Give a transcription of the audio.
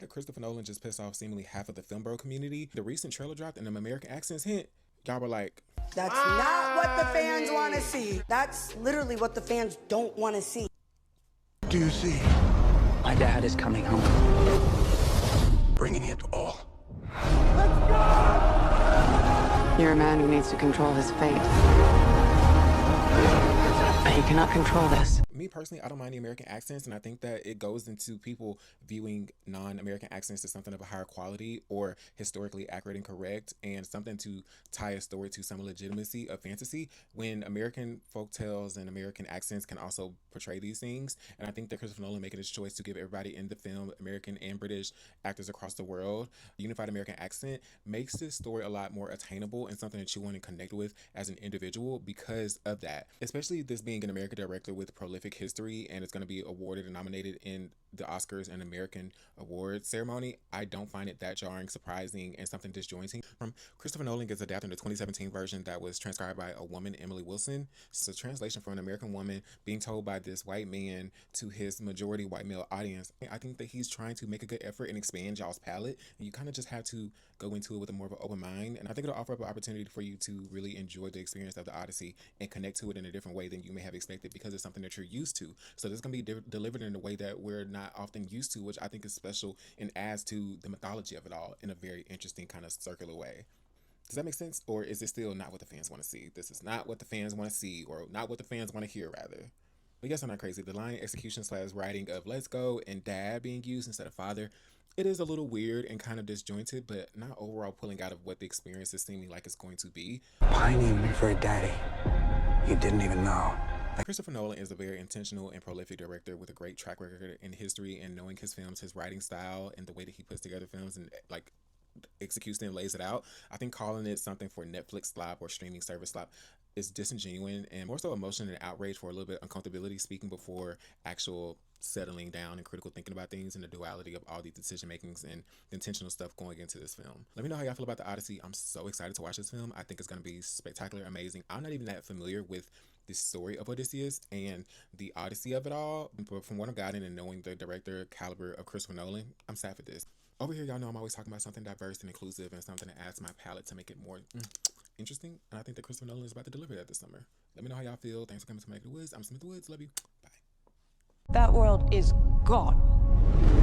did Christopher Nolan just piss off seemingly half of the film bro community? The recent trailer dropped and the American accents hint. Y'all were like, that's not what the fans want to see. That's literally what the fans don't want to see. Do you see? My dad is coming home. Bringing it all. Let's go! You're a man who needs to control his fate. But you cannot control this. Me personally, I don't mind the American accents, and I think that it goes into people viewing non-American accents as something of a higher quality or historically accurate and correct, and something to tie a story to some legitimacy of fantasy, when American folktales and American accents can also portray these things. And I think that Christopher Nolan making his choice to give everybody in the film, American and British actors across the world, a unified American accent makes this story a lot more attainable and something that you want to connect with as an individual because of that. Especially this being an American director with prolific history, and it's going to be awarded and nominated in the Oscars and American Awards ceremony. I don't find it that jarring, surprising, and something disjointing. From Christopher Nolan gets adapted in the 2017 version that was transcribed by a woman, Emily Wilson. It's a translation from an American woman being told by this white man to his majority white male audience. I think that he's trying to make a good effort and expand y'all's palette, and you kind of just have to go into it with a more of an open mind. And I think it'll offer up an opportunity for you to really enjoy the experience of the Odyssey and connect to it in a different way than you may have expected, because it's something that you're used to. So this is going to be delivered in a way that we're not often used to, which I think is special and adds to the mythology of it all in a very interesting kind of circular way. Does that make sense? Or is it still not what the fans want to see? This is not what the fans want to see, or not what the fans want to hear, rather. But yes, I'm not crazy. The line execution / writing of "let's go" and "dad" being used instead of "father," it is a little weird and kind of disjointed, but not overall pulling out of what the experience is seeming like it's going to be. Pining me for a daddy you didn't even know. Christopher Nolan is a very intentional and prolific director with a great track record in history, and knowing his films, his writing style, and the way that he puts together films and like executes and lays it out. I think calling it something for Netflix slop or streaming service slop is disingenuous and more so emotion and outrage for a little bit of uncomfortability speaking before actual settling down and critical thinking about things, and the duality of all these decision makings and the intentional stuff going into this film. Let me know how y'all feel about the Odyssey. I'm so excited to watch this film. I think it's going to be spectacular, amazing. I'm not even that familiar with the story of Odysseus and the Odyssey of it all, but from what I've gotten and knowing the director caliber of Christopher Nolan, I'm sad for this. Over here, y'all know I'm always talking about something diverse and inclusive and something that adds to my palette to make it more interesting, and I think that Christopher Nolan is about to deliver that this summer. Let me know how y'all feel. Thanks for coming to my neck of the woods. I'm Smith Woods. Love you. Bye. That world is gone.